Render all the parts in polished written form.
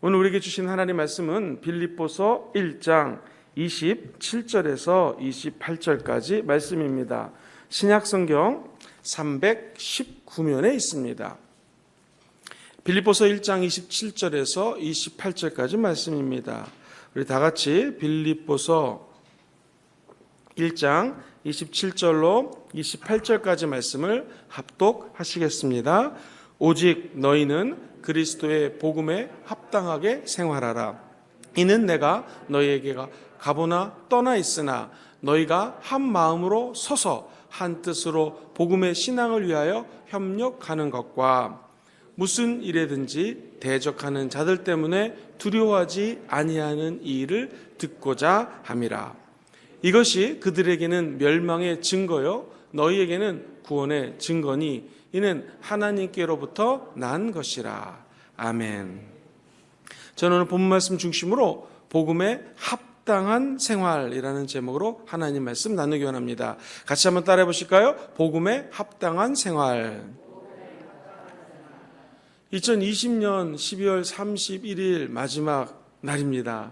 오늘 우리에게 주신 하나님의 말씀은 빌립보서 1장 27절에서 28절까지 말씀입니다. 신약성경 319면에 있습니다. 빌립보서 1장 27절에서 28절까지 말씀입니다. 우리 다 같이 빌립보서 1장 27절로 28절까지 말씀을 합독하시겠습니다. 오직 너희는 그리스도의 복음에 합당하게 생활하라. 이는 내가 너희에게 가보나 떠나 있으나 너희가 한 마음으로 서서 한 뜻으로 복음의 신앙을 위하여 협력하는 것과 무슨 일에든지 대적하는 자들 때문에 두려워하지 아니하는 이 일을 듣고자 함이라. 이것이 그들에게는 멸망의 증거요 너희에게는 구원의 증거니 이는 하나님께로부터 난 것이라. 아멘. 저는 오늘 본문 말씀 중심으로 복음의 합당한 생활이라는 제목으로 하나님 말씀 나누기 원합니다. 같이 한번 따라해 보실까요? 복음의 합당한 생활. 2020년 12월 31일 마지막 날입니다.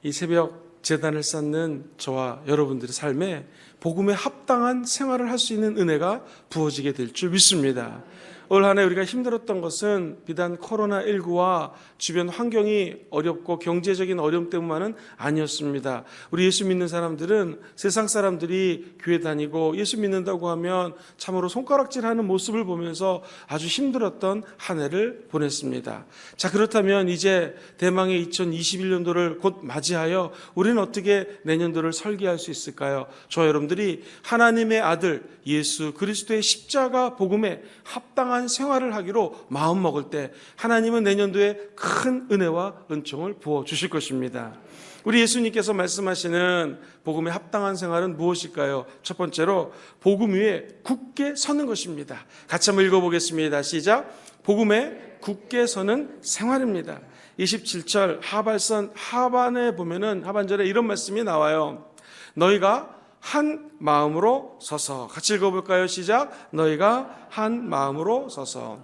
이 새벽 제단을 쌓는 저와 여러분들의 삶에 복음에 합당한 생활을 할 수 있는 은혜가 부어지게 될 줄 믿습니다. 올 한 해 우리가 힘들었던 것은 비단 코로나19와 주변 환경이 어렵고 경제적인 어려움 때문만은 아니었습니다. 우리 예수 믿는 사람들은 세상 사람들이 교회 다니고 예수 믿는다고 하면 참으로 손가락질하는 모습을 보면서 아주 힘들었던 한 해를 보냈습니다. 자, 그렇다면 이제 대망의 2021년도를 곧 맞이하여 우리는 어떻게 내년도를 설계할 수 있을까요? 저와 여러분들이 하나님의 아들 예수 그리스도의 십자가 복음에 합당한 생활을 하기로 마음먹을 때 하나님은 내년도에 큰 은혜와 은총을 부어주실 것입니다. 우리 예수님께서 말씀하시는 복음에 합당한 생활은 무엇일까요? 첫 번째로 복음 위에 굳게 서는 것입니다. 같이 한번 읽어보겠습니다. 시작. 복음에 굳게 서는 생활입니다. 27절 하반선 하반에 보면은 하반절에 이런 말씀이 나와요. 너희가 한 마음으로 서서. 같이 읽어볼까요? 시작. 너희가 한 마음으로 서서.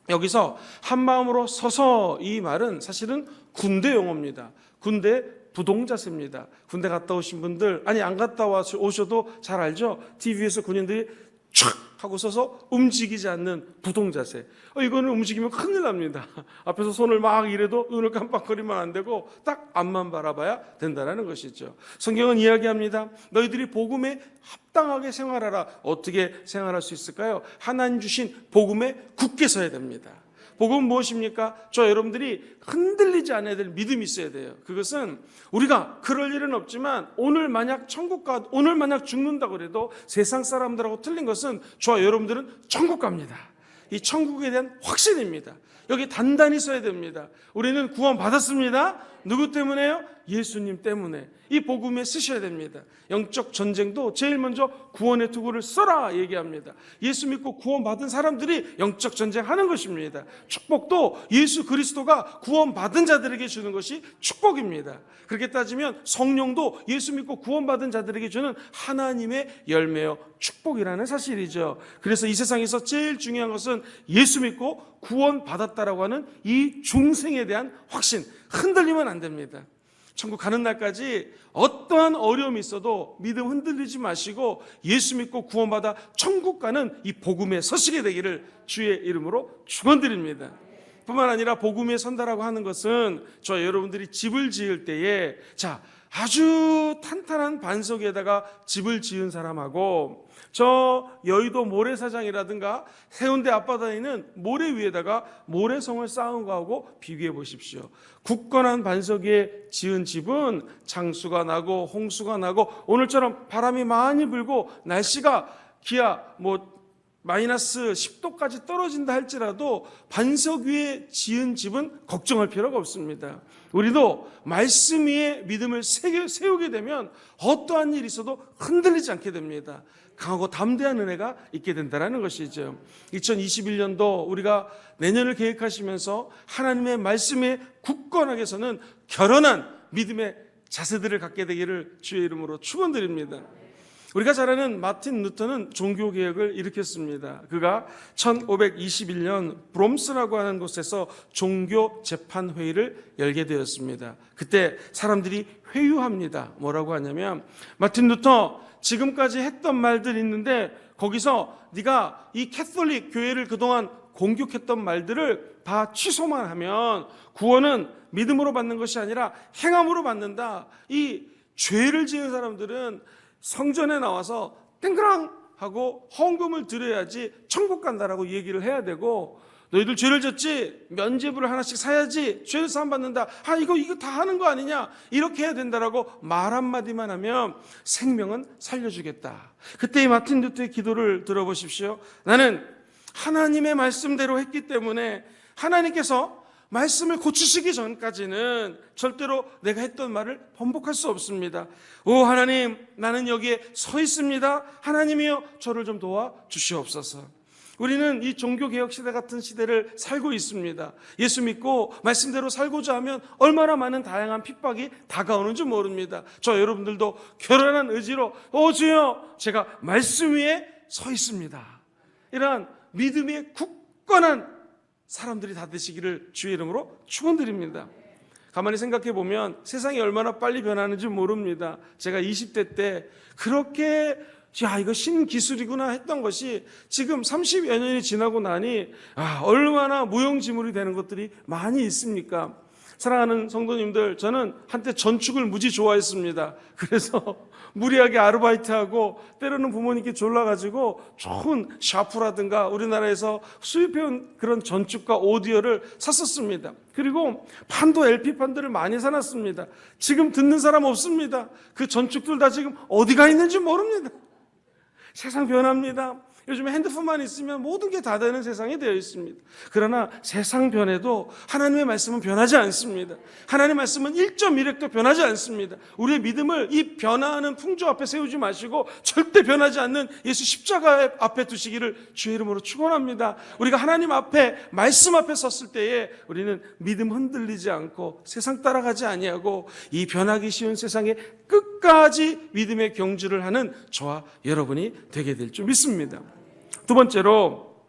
여기서 한 마음으로 서서 이 말은 사실은 군대 용어입니다. 군대 부동자세입니다. 군대 갔다 오신 분들, 아니 안 갔다 오셔도 잘 알죠? TV에서 군인들이 촥 하고 서서 움직이지 않는 부동자세. 이거는 움직이면 큰일 납니다. 앞에서 손을 막 이래도 눈을 깜빡거리면 안 되고 딱 앞만 바라봐야 된다는 것이죠. 성경은 이야기합니다. 너희들이 복음에 합당하게 생활하라. 어떻게 생활할 수 있을까요? 하나님 주신 복음에 굳게 서야 됩니다. 복음은 무엇입니까? 저 여러분들이 흔들리지 않아야 될 믿음이 있어야 돼요. 그것은 우리가 그럴 일은 없지만 오늘 만약 오늘 만약 죽는다고 해도 세상 사람들하고 틀린 것은 저와 여러분들은 천국 갑니다. 이 천국에 대한 확신입니다. 여기 단단히 서야 됩니다. 우리는 구원 받았습니다. 누구 때문에요? 예수님 때문에. 이 복음에 쓰셔야 됩니다. 영적 전쟁도 제일 먼저 구원의 투구를 써라 얘기합니다. 예수 믿고 구원 받은 사람들이 영적 전쟁하는 것입니다. 축복도 예수 그리스도가 구원 받은 자들에게 주는 것이 축복입니다. 그렇게 따지면 성령도 예수 믿고 구원 받은 자들에게 주는 하나님의 열매요 축복이라는 사실이죠. 그래서 이 세상에서 제일 중요한 것은 예수 믿고 구원 받았다라고 하는 이 중생에 대한 확신. 흔들리면 안 됩니다. 천국 가는 날까지 어떠한 어려움이 있어도 믿음 흔들리지 마시고 예수 믿고 구원받아 천국 가는 이 복음에 서시게 되기를 주의 이름으로 축원드립니다. 뿐만 아니라 복음에 선다라고 하는 것은 저 여러분들이 집을 지을 때에 아주 탄탄한 반석에다가 집을 지은 사람하고 저 여의도 모래사장이라든가 해운대 앞바다에 있는 모래 위에다가 모래성을 쌓은 거하고 비교해 보십시오. 굳건한 반석 위에 지은 집은 장수가 나고 홍수가 나고 오늘처럼 바람이 많이 불고 날씨가 기아 마이너스 10도까지 떨어진다 할지라도 반석 위에 지은 집은 걱정할 필요가 없습니다. 우리도 말씀 위에 믿음을 세우게 되면 어떠한 일이 있어도 흔들리지 않게 됩니다. 강하고 담대한 은혜가 있게 된다는 것이죠. 2021년도 우리가 내년을 계획하시면서 하나님의 말씀에 굳건하게 서는 결연한 믿음의 자세들을 갖게 되기를 주의 이름으로 축원드립니다. 우리가 잘 아는 마틴 루터는 종교개혁을 일으켰습니다. 그가 1521년 브롬스라고 하는 곳에서 종교재판회의를 열게 되었습니다. 그때 사람들이 회유합니다. 뭐라고 하냐면, 마틴 루터, 지금까지 했던 말들이 있는데 거기서 네가 이 캐톨릭 교회를 그동안 공격했던 말들을 다 취소만 하면 구원은 믿음으로 받는 것이 아니라 행함으로 받는다. 이 죄를 지은 사람들은 성전에 나와서 땡그랑 하고 헌금을 드려야지 천국 간다라고 얘기를 해야 되고, 너희들 죄를 졌지? 면죄부를 하나씩 사야지. 죄를 사함 받는다. 이거 다 하는 거 아니냐? 이렇게 해야 된다라고 말 한마디만 하면 생명은 살려주겠다. 그때 이 마틴 루터의 기도를 들어보십시오. 나는 하나님의 말씀대로 했기 때문에 하나님께서 말씀을 고치시기 전까지는 절대로 내가 했던 말을 번복할 수 없습니다. 오 하나님, 나는 여기에 서 있습니다. 하나님이여, 저를 좀 도와 주시옵소서. 우리는 이 종교개혁 시대 같은 시대를 살고 있습니다. 예수 믿고 말씀대로 살고자 하면 얼마나 많은 다양한 핍박이 다가오는지 모릅니다. 저 여러분들도 결연한 의지로 주여, 제가 말씀 위에 서 있습니다. 이러한 믿음의 굳건한 사람들이 다 되시기를 주의 이름으로 축원드립니다. 가만히 생각해 보면 세상이 얼마나 빨리 변하는지 모릅니다. 제가 20대 때 그렇게 이거 신기술이구나 했던 것이 지금 30여 년이 지나고 나니 얼마나 무용지물이 되는 것들이 많이 있습니까? 사랑하는 성도님들, 저는 한때 전축을 무지 좋아했습니다. 그래서 무리하게 아르바이트하고 때로는 부모님께 졸라가지고 좋은 샤프라든가 우리나라에서 수입해온 그런 전축과 오디오를 샀었습니다. 그리고 판도 LP판들을 많이 사놨습니다. 지금 듣는 사람 없습니다. 그 전축들 다 지금 어디가 있는지 모릅니다. 세상 변합니다. 요즘에 핸드폰만 있으면 모든 게 다 되는 세상이 되어 있습니다. 그러나 세상 변해도 하나님의 말씀은 변하지 않습니다. 하나님의 말씀은 1.1획도 변하지 않습니다. 우리의 믿음을 이 변화하는 풍조 앞에 세우지 마시고 절대 변하지 않는 예수 십자가 앞에 두시기를 주의 이름으로 축원합니다. 우리가 하나님 앞에 말씀 앞에 섰을 때에 우리는 믿음 흔들리지 않고 세상 따라가지 아니하고 이 변하기 쉬운 세상에 끝까지 믿음의 경주를 하는 저와 여러분이 되게 될 줄 믿습니다. 두 번째로,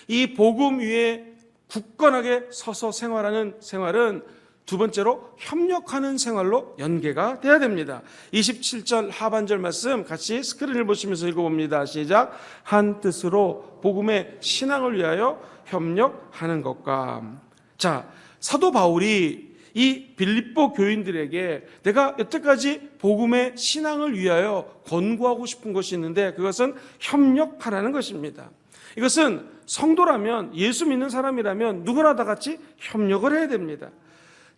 이 복음 위에 굳건하게 서서 생활하는 생활은 두 번째로 협력하는 생활로 연계가 돼야 됩니다. 27절 하반절 말씀 같이 스크린을 보시면서 읽어봅니다. 시작. 한 뜻으로 복음의 신앙을 위하여 협력하는 것과. 자, 사도 바울이 이 빌립보 교인들에게 내가 여태까지 복음의 신앙을 위하여 권고하고 싶은 것이 있는데 그것은 협력하라는 것입니다. 이것은 성도라면, 예수 믿는 사람이라면 누구나 다 같이 협력을 해야 됩니다.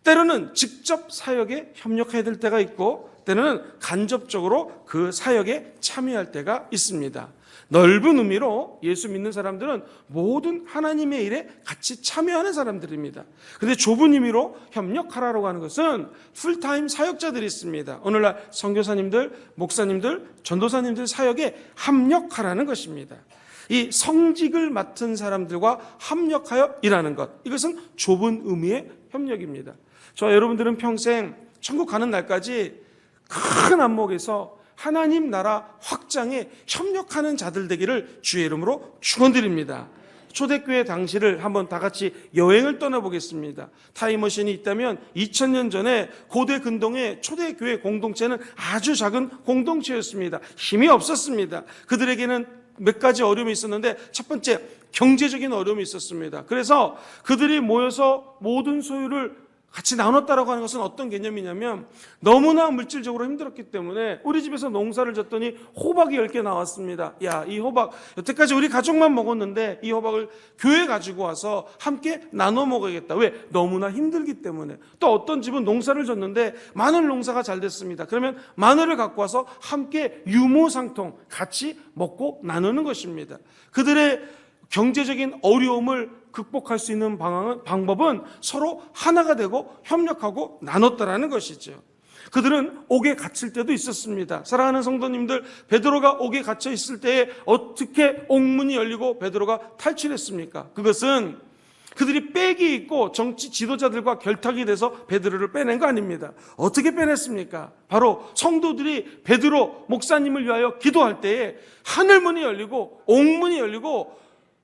때로는 직접 사역에 협력해야 될 때가 있고 때로는 간접적으로 그 사역에 참여할 때가 있습니다. 넓은 의미로 예수 믿는 사람들은 모든 하나님의 일에 같이 참여하는 사람들입니다. 그런데 좁은 의미로 협력하라고 하는 것은 풀타임 사역자들이 있습니다. 오늘날 선교사님들, 목사님들, 전도사님들 사역에 합력하라는 것입니다. 이 성직을 맡은 사람들과 합력하여 일하는 것, 이것은 좁은 의미의 협력입니다. 저와 여러분들은 평생 천국 가는 날까지 큰 안목에서 하나님 나라 확장에 협력하는 자들 되기를 주의 이름으로 축원드립니다. 초대교회 당시를 한번 다 같이 여행을 떠나보겠습니다. 타임머신이 있다면 2000년 전에 고대 근동의 초대교회 공동체는 아주 작은 공동체였습니다. 힘이 없었습니다. 그들에게는 몇 가지 어려움이 있었는데 첫 번째, 경제적인 어려움이 있었습니다. 그래서 그들이 모여서 모든 소유를 같이 나눴다라고 하는 것은 어떤 개념이냐면, 너무나 물질적으로 힘들었기 때문에 우리 집에서 농사를 졌더니 호박이 10개 나왔습니다. 야, 이 호박 여태까지 우리 가족만 먹었는데 이 호박을 교회에 가지고 와서 함께 나눠 먹어야겠다. 왜? 너무나 힘들기 때문에. 또 어떤 집은 농사를 졌는데 마늘 농사가 잘 됐습니다. 그러면 마늘을 갖고 와서 함께 유무상통 같이 먹고 나누는 것입니다. 그들의 경제적인 어려움을 극복할 수 있는 방법은 서로 하나가 되고 협력하고 나눴다라는 것이죠. 그들은 옥에 갇힐 때도 있었습니다. 사랑하는 성도님들, 베드로가 옥에 갇혀 있을 때에 어떻게 옥문이 열리고 베드로가 탈출했습니까? 그것은 그들이 빽이 있고 정치 지도자들과 결탁이 돼서 베드로를 빼낸 거 아닙니다. 어떻게 빼냈습니까? 바로 성도들이 베드로 목사님을 위하여 기도할 때에 하늘문이 열리고 옥문이 열리고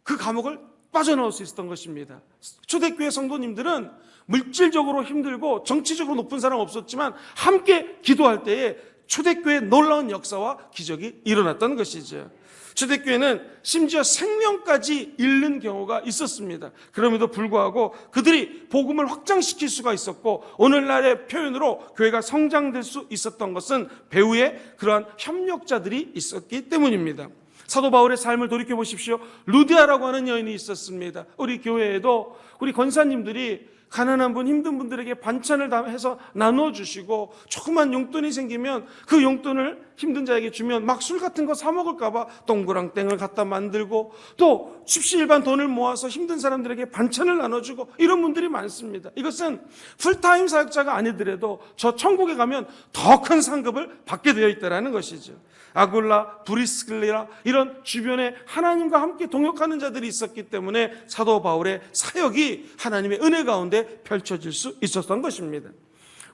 그 감옥을 빠져나올 수 있었던 것입니다. 초대교회 성도님들은 물질적으로 힘들고 정치적으로 높은 사람 없었지만 함께 기도할 때에 초대교회의 놀라운 역사와 기적이 일어났던 것이죠. 초대교회는 심지어 생명까지 잃는 경우가 있었습니다. 그럼에도 불구하고 그들이 복음을 확장시킬 수가 있었고 오늘날의 표현으로 교회가 성장될 수 있었던 것은 배후에 그러한 협력자들이 있었기 때문입니다. 사도 바울의 삶을 돌이켜 보십시오. 루디아라고 하는 여인이 있었습니다. 우리 교회에도 우리 권사님들이 가난한 분, 힘든 분들에게 반찬을 해서 나눠주시고 조그만 용돈이 생기면 그 용돈을 힘든 자에게 주면 막 술 같은 거 사 먹을까 봐 동그랑땡을 갖다 만들고 또 십시일반 돈을 모아서 힘든 사람들에게 반찬을 나눠주고 이런 분들이 많습니다. 이것은 풀타임 사역자가 아니더라도 저 천국에 가면 더 큰 상급을 받게 되어 있다는 것이죠. 아굴라, 브리스길라 이런 주변에 하나님과 함께 동역하는 자들이 있었기 때문에 사도 바울의 사역이 하나님의 은혜 가운데 펼쳐질 수 있었던 것입니다.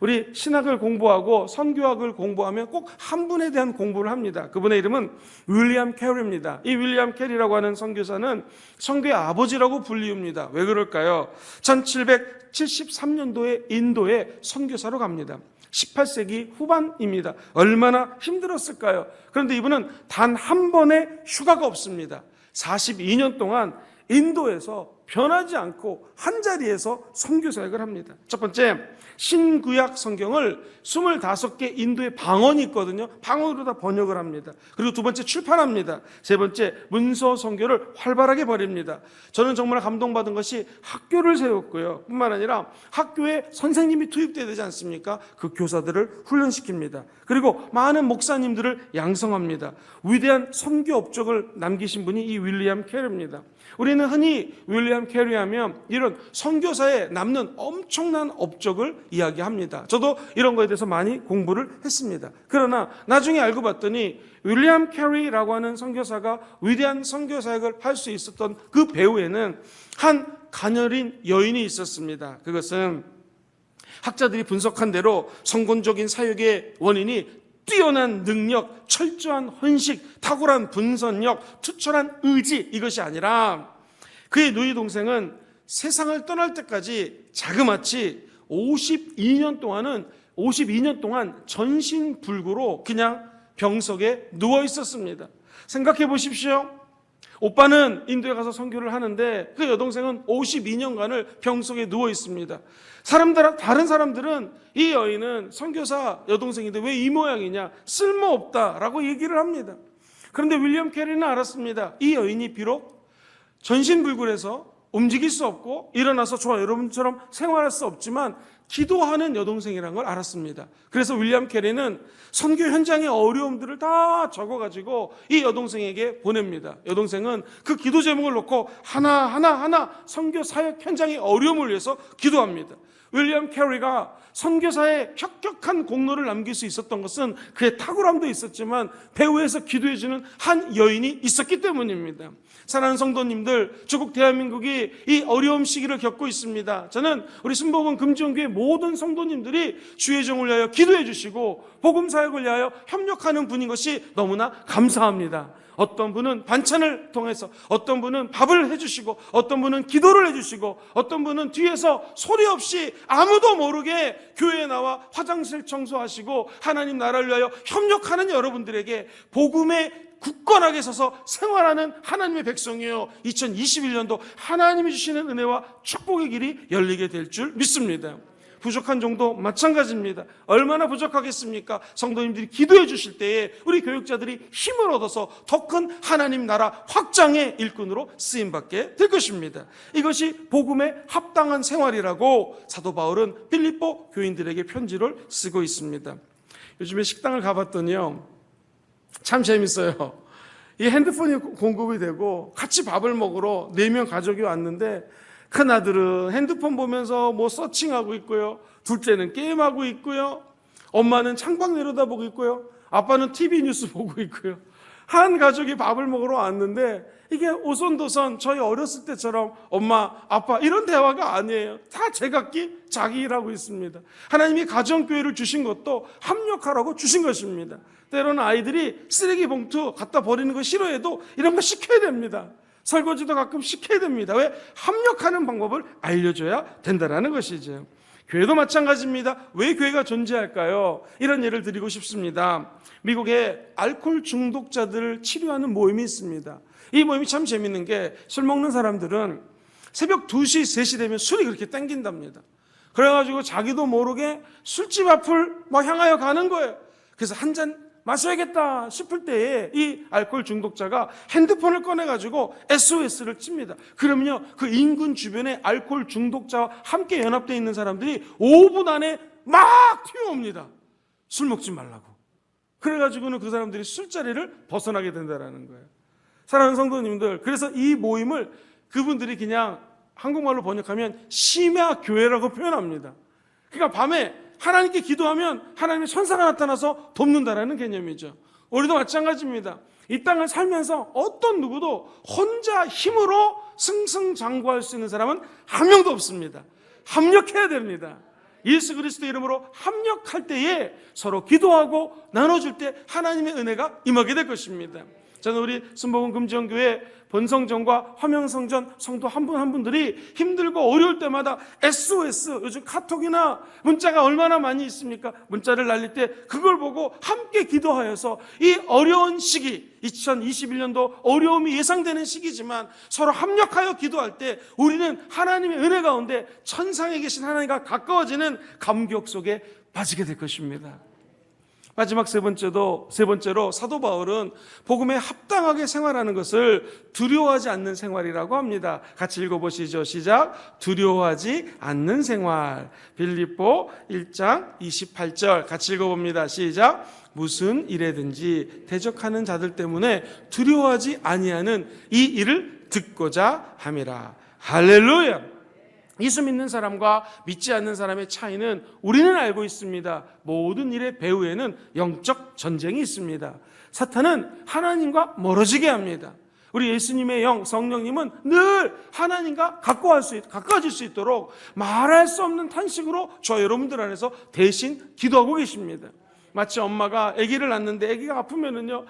우리 신학을 공부하고 선교학을 공부하면 꼭 한 분에 대한 공부를 합니다. 그분의 이름은 윌리엄 캐리입니다. 이 윌리엄 캐리라고 하는 선교사는 선교의 아버지라고 불리웁니다. 왜 그럴까요? 1773년도에 인도에 선교사로 갑니다. 18세기 후반입니다. 얼마나 힘들었을까요? 그런데 이분은 단 한 번의 휴가가 없습니다. 42년 동안 인도에서 변하지 않고 한자리에서 선교 사역을 합니다. 첫 번째, 신구약 성경을 25개 인도의 방언이 있거든요. 방언으로 다 번역을 합니다. 그리고 두 번째, 출판합니다. 세 번째, 문서 선교를 활발하게 벌입니다. 저는 정말 감동받은 것이 학교를 세웠고요. 뿐만 아니라 학교에 선생님이 투입돼야 되지 않습니까? 그 교사들을 훈련시킵니다. 그리고 많은 목사님들을 양성합니다. 위대한 선교 업적을 남기신 분이 이 윌리엄 캐리입니다. 우리는 흔히 윌리엄 캐리 하면 이런 선교사에 남는 엄청난 업적을 이야기합니다. 저도 이런 거에 대해서 많이 공부를 했습니다. 그러나 나중에 알고 봤더니 윌리엄 캐리라고 하는 선교사가 위대한 선교 사역을 할 수 있었던 그 배후에는 한 가녀린 여인이 있었습니다. 그것은 학자들이 분석한 대로 성공적인 사역의 원인이 뛰어난 능력, 철저한 헌식, 탁월한 분선력, 투철한 의지 이것이 아니라 그의 누이 동생은 세상을 떠날 때까지 자그마치 52년 동안 전신불구로 그냥 병석에 누워 있었습니다. 생각해 보십시오. 오빠는 인도에 가서 선교를 하는데 그 여동생은 52년간을 병석에 누워 있습니다. 다른 사람들은 이 여인은 선교사 여동생인데 왜 이 모양이냐, 쓸모없다라고 얘기를 합니다. 그런데 윌리엄 캐리는 알았습니다. 이 여인이 비록 전신불굴해서 움직일 수 없고 일어나서 저와 여러분처럼 생활할 수 없지만 기도하는 여동생이라는 걸 알았습니다. 그래서 윌리엄 캐리는 선교 현장의 어려움들을 다 적어가지고 이 여동생에게 보냅니다. 여동생은 그 기도 제목을 놓고 하나하나 선교 사역 현장의 어려움을 위해서 기도합니다. 윌리엄 캐리가 선교사에 혁혁한 공로를 남길 수 있었던 것은 그의 탁월함도 있었지만 배후에서 기도해주는 한 여인이 있었기 때문입니다. 사랑하는 성도님들, 조국 대한민국이 이 어려움 시기를 겪고 있습니다. 저는 우리 순복음 금지원교회 모든 성도님들이 주의 종을 위하여 기도해 주시고 복음 사역을 위하여 협력하는 분인 것이 너무나 감사합니다. 어떤 분은 반찬을 통해서, 어떤 분은 밥을 해주시고, 어떤 분은 기도를 해주시고, 어떤 분은 뒤에서 소리 없이 아무도 모르게 교회에 나와 화장실 청소하시고 하나님 나라를 위하여 협력하는 여러분들에게 복음에 굳건하게 서서 생활하는 하나님의 백성이요, 2021년도 하나님이 주시는 은혜와 축복의 길이 열리게 될 줄 믿습니다. 부족한 정도 마찬가지입니다. 얼마나 부족하겠습니까? 성도님들이 기도해 주실 때에 우리 교육자들이 힘을 얻어서 더 큰 하나님 나라 확장의 일꾼으로 쓰임받게 될 것입니다. 이것이 복음에 합당한 생활이라고 사도 바울은 빌립보 교인들에게 편지를 쓰고 있습니다. 요즘에 식당을 가봤더니요, 참 재밌어요. 이 핸드폰이 공급이 되고 같이 밥을 먹으러 4명 가족이 왔는데 큰아들은 핸드폰 보면서 뭐 서칭하고 있고요, 둘째는 게임하고 있고요, 엄마는 창밖 내려다보고 있고요, 아빠는 TV 뉴스 보고 있고요. 한 가족이 밥을 먹으러 왔는데 이게 오손도손 저희 어렸을 때처럼 엄마, 아빠 이런 대화가 아니에요. 다 제각기 자기 일하고 있습니다. 하나님이 가정교회를 주신 것도 합력하라고 주신 것입니다. 때로는 아이들이 쓰레기 봉투 갖다 버리는 거 싫어해도 이런 거 시켜야 됩니다. 설거지도 가끔 시켜야 됩니다. 왜? 합력하는 방법을 알려줘야 된다는 것이죠. 교회도 마찬가지입니다. 왜 교회가 존재할까요? 이런 예를 드리고 싶습니다. 미국에 알코올 중독자들을 치료하는 모임이 있습니다. 이 모임이 참 재밌는 게 술 먹는 사람들은 새벽 2시, 3시 되면 술이 그렇게 땡긴답니다. 그래가지고 자기도 모르게 술집 앞을 막 향하여 가는 거예요. 그래서 한 잔 마셔야겠다 싶을 때에 이 알코올 중독자가 핸드폰을 꺼내가지고 SOS를 칩니다. 그러면요, 그 인근 주변에 알코올 중독자와 함께 연합되어 있는 사람들이 5분 안에 막 튀어옵니다. 술 먹지 말라고. 그래가지고는 그 사람들이 술자리를 벗어나게 된다는 거예요. 사랑하는 성도님들, 그래서 이 모임을 그분들이 그냥 한국말로 번역하면 심야교회라고 표현합니다. 그러니까 밤에 하나님께 기도하면 하나님의 천사가 나타나서 돕는다라는 개념이죠. 우리도 마찬가지입니다. 이 땅을 살면서 어떤 누구도 혼자 힘으로 승승장구할 수 있는 사람은 한 명도 없습니다. 합력해야 됩니다. 예수 그리스도 이름으로 합력할 때에 서로 기도하고 나눠줄 때 하나님의 은혜가 임하게 될 것입니다. 저는 우리 순복음 금지원교회 본성전과 화명성전 성도 한 분 한 분들이 힘들고 어려울 때마다 SOS, 요즘 카톡이나 문자가 얼마나 많이 있습니까? 문자를 날릴 때 그걸 보고 함께 기도하여서 이 어려운 시기, 2021년도 어려움이 예상되는 시기지만 서로 합력하여 기도할 때 우리는 하나님의 은혜 가운데 천상에 계신 하나님과 가까워지는 감격 속에 빠지게 될 것입니다. 마지막 세 번째로 사도 바울은 복음에 합당하게 생활하는 것을 두려워하지 않는 생활이라고 합니다. 같이 읽어보시죠. 시작. 두려워하지 않는 생활. 빌립보 1장 28절 같이 읽어봅니다. 시작. 무슨 일에든지 대적하는 자들 때문에 두려워하지 아니하는 이 일을 듣고자 함이라. 할렐루야. 예수 믿는 사람과 믿지 않는 사람의 차이는 우리는 알고 있습니다. 모든 일의 배후에는 영적 전쟁이 있습니다. 사탄은 하나님과 멀어지게 합니다. 우리 예수님의 영, 성령님은 늘 하나님과 가까워질 수 있도록 말할 수 없는 탄식으로 저 여러분들 안에서 대신 기도하고 계십니다. 마치 엄마가 아기를 낳는데 아기가 아프면은요,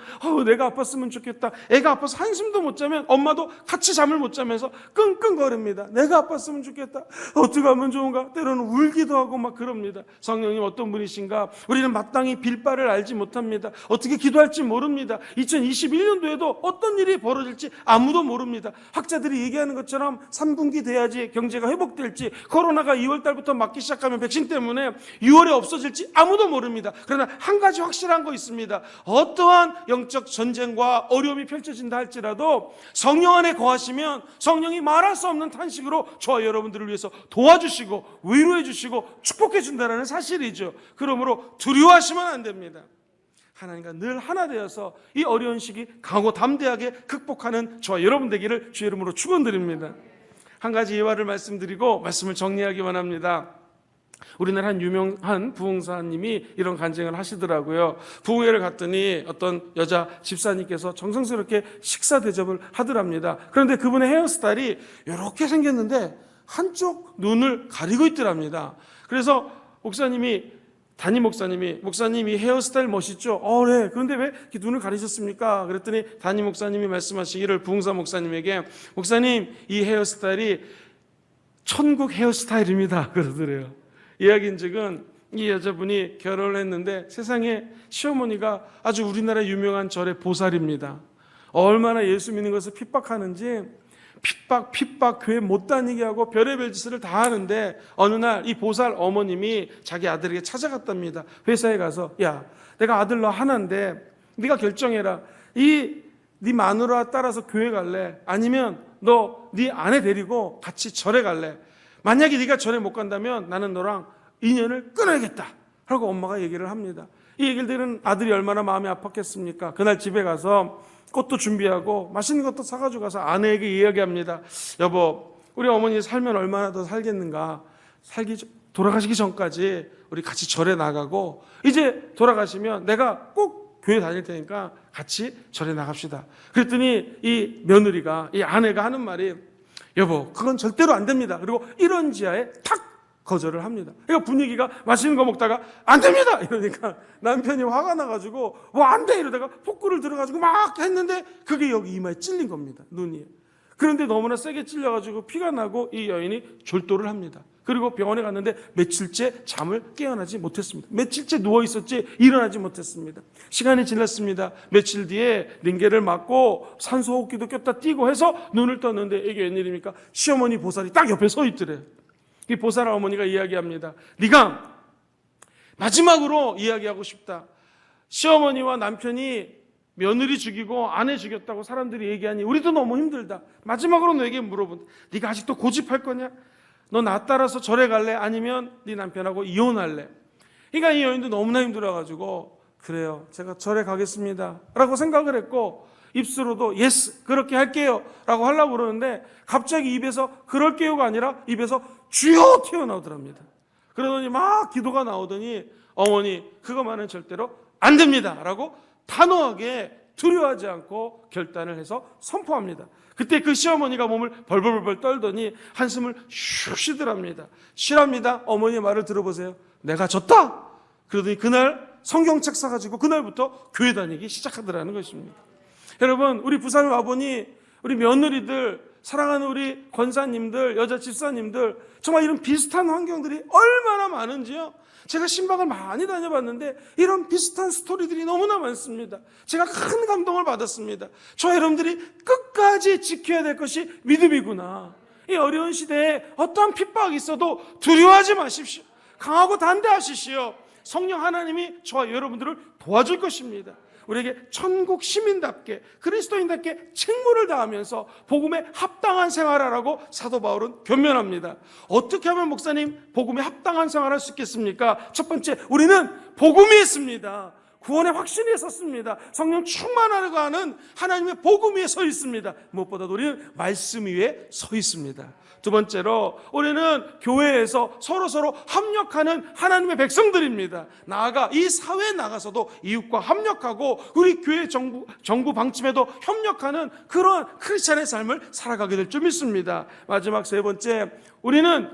내가 아팠으면 좋겠다. 애가 아파서 한숨도 못 자면 엄마도 같이 잠을 못 자면서 끙끙거립니다. 내가 아팠으면 좋겠다. 어떻게 하면 좋은가? 때로는 울기도 하고 막 그럽니다. 성령님 어떤 분이신가? 우리는 마땅히 빌 바를 알지 못합니다. 어떻게 기도할지 모릅니다. 2021년도에도 어떤 일이 벌어질지 아무도 모릅니다. 학자들이 얘기하는 것처럼 3분기 돼야지 경제가 회복될지, 코로나가 2월 달부터 맞기 시작하면 백신 때문에 6월에 없어질지 아무도 모릅니다. 그러나 한 가지 확실한 거 있습니다. 어떠한 영적 전쟁과 어려움이 펼쳐진다 할지라도 성령 안에 거하시면 성령이 말할 수 없는 탄식으로 저와 여러분들을 위해서 도와주시고 위로해 주시고 축복해 준다는 사실이죠. 그러므로 두려워하시면 안 됩니다. 하나님과 늘 하나 되어서 이 어려운 시기 강하고 담대하게 극복하는 저와 여러분 되기를 주의 이름으로 축원드립니다. 한 가지 예화를 말씀드리고 말씀을 정리하기 원합니다. 우리나라 한 유명한 부흥사님이 이런 간증을 하시더라고요. 부흥회를 갔더니 어떤 여자 집사님께서 정성스럽게 식사 대접을 하더랍니다. 그런데 그분의 헤어스타일이 이렇게 생겼는데 한쪽 눈을 가리고 있더랍니다. 그래서 담임 목사님이 헤어스타일 멋있죠? 네. 그런데 왜 이렇게 눈을 가리셨습니까? 그랬더니 담임 목사님이 말씀하시기를 부흥사 목사님에게, 목사님, 이 헤어스타일이 천국 헤어스타일입니다. 그러더래요. 이야기인즉은 이 여자분이 결혼을 했는데 세상에 시어머니가 아주 우리나라 유명한 절의 보살입니다. 얼마나 예수 믿는 것을 핍박하는지 핍박 교회 못 다니게 하고 별의별 짓을 다 하는데 어느 날 이 보살 어머님이 자기 아들에게 찾아갔답니다. 회사에 가서, 야, 내가 아들 너 하나인데 네가 결정해라. 네 마누라 따라서 교회 갈래? 아니면 너 네 아내 데리고 같이 절에 갈래? 만약에 네가 절에 못 간다면 나는 너랑 인연을 끊어야겠다 라고 엄마가 얘기를 합니다. 이 얘기를 들은 아들이 얼마나 마음이 아팠겠습니까? 그날 집에 가서 꽃도 준비하고 맛있는 것도 사가지고 가서 아내에게 이야기합니다. 여보, 우리 어머니 살면 얼마나 더 살겠는가? 돌아가시기 전까지 우리 같이 절에 나가고 이제 돌아가시면 내가 꼭 교회 다닐 테니까 같이 절에 나갑시다. 그랬더니 이 며느리가, 이 아내가 하는 말이, 여보, 그건 절대로 안 됩니다. 그리고 이런 지하에 탁 거절을 합니다. 그러니까 분위기가 맛있는 거 먹다가 안 됩니다 이러니까 남편이 화가 나가지고 뭐 안 돼 이러다가 포크를 들어가지고 막 했는데 그게 여기 이마에 찔린 겁니다. 눈이. 그런데 너무나 세게 찔려가지고 피가 나고 이 여인이 졸도를 합니다. 그리고 병원에 갔는데 며칠째 잠을 깨어나지 못했습니다. 며칠째 누워있었지 일어나지 못했습니다. 시간이 지났습니다. 며칠 뒤에 링겔을 맞고 산소호흡기도 꼈다 띄고 해서 눈을 떴는데 이게 웬일입니까? 시어머니 보살이 딱 옆에 서 있더래요. 이 보살 어머니가 이야기합니다. 네가 마지막으로 이야기하고 싶다. 시어머니와 남편이 며느리 죽이고 아내 죽였다고 사람들이 얘기하니 우리도 너무 힘들다. 마지막으로 너에게 물어본다. 네가 아직도 고집할 거냐? 너 나 따라서 절에 갈래? 아니면 네 남편하고 이혼할래? 그러니까 이 여인도 너무나 힘들어가지고 그래요, 제가 절에 가겠습니다 라고 생각을 했고 입술로도 예스 그렇게 할게요 라고 하려고 그러는데 갑자기 입에서 그럴게요가 아니라 입에서 주여 튀어나오더랍니다. 그러더니 막 기도가 나오더니 어머니 그것만은 절대로 안 됩니다 라고 단호하게 두려워하지 않고 결단을 해서 선포합니다. 그때 그 시어머니가 몸을 벌벌벌 떨더니 한숨을 슉 쉬더랍니다. 쉬랍니다. 어머니의 말을 들어보세요. 내가 졌다. 그러더니 그날 성경책 사가지고 그날부터 교회 다니기 시작하더라는 것입니다. 여러분, 우리 부산에 와보니 우리 며느리들, 사랑하는 우리 권사님들, 여자 집사님들 정말 이런 비슷한 환경들이 얼마나 많은지요. 제가 신방을 많이 다녀봤는데 이런 비슷한 스토리들이 너무나 많습니다. 제가 큰 감동을 받았습니다. 저 여러분들이 끝까지 지켜야 될 것이 믿음이구나. 이 어려운 시대에 어떠한 핍박이 있어도 두려워하지 마십시오. 강하고 단대하시시오. 성령 하나님이 저와 여러분들을 도와줄 것입니다. 우리에게 천국 시민답게 그리스도인답게 책무를 다하면서 복음에 합당한 생활하라고 사도 바울은 권면합니다. 어떻게 하면 목사님 복음에 합당한 생활할 수 있겠습니까? 첫 번째, 우리는 복음이 있습니다. 구원의 확신이 있었습니다. 성령 충만하고 하는 하나님의 복음 위에 서 있습니다. 무엇보다도 우리는 말씀 위에 서 있습니다. 두 번째로 우리는 교회에서 서로 합력하는 하나님의 백성들입니다. 나아가 이 사회에 나가서도 이웃과 합력하고 우리 교회 정부 방침에도 협력하는 그런 크리스찬의 삶을 살아가게 될 줄 믿습니다. 마지막 세 번째, 우리는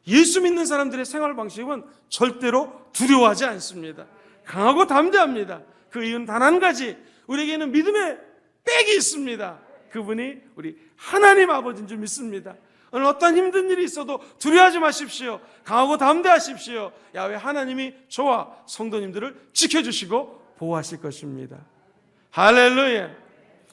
예수 믿는 사람들의 생활 방식은 절대로 두려워하지 않습니다. 강하고 담대합니다. 그 이유는 단 한 가지, 우리에게는 믿음의 백이 있습니다. 그분이 우리 하나님 아버지인 줄 믿습니다. 오늘 어떤 힘든 일이 있어도 두려워하지 마십시오. 강하고 담대하십시오. 야훼 하나님이 저와 성도님들을 지켜주시고 보호하실 것입니다. 할렐루야.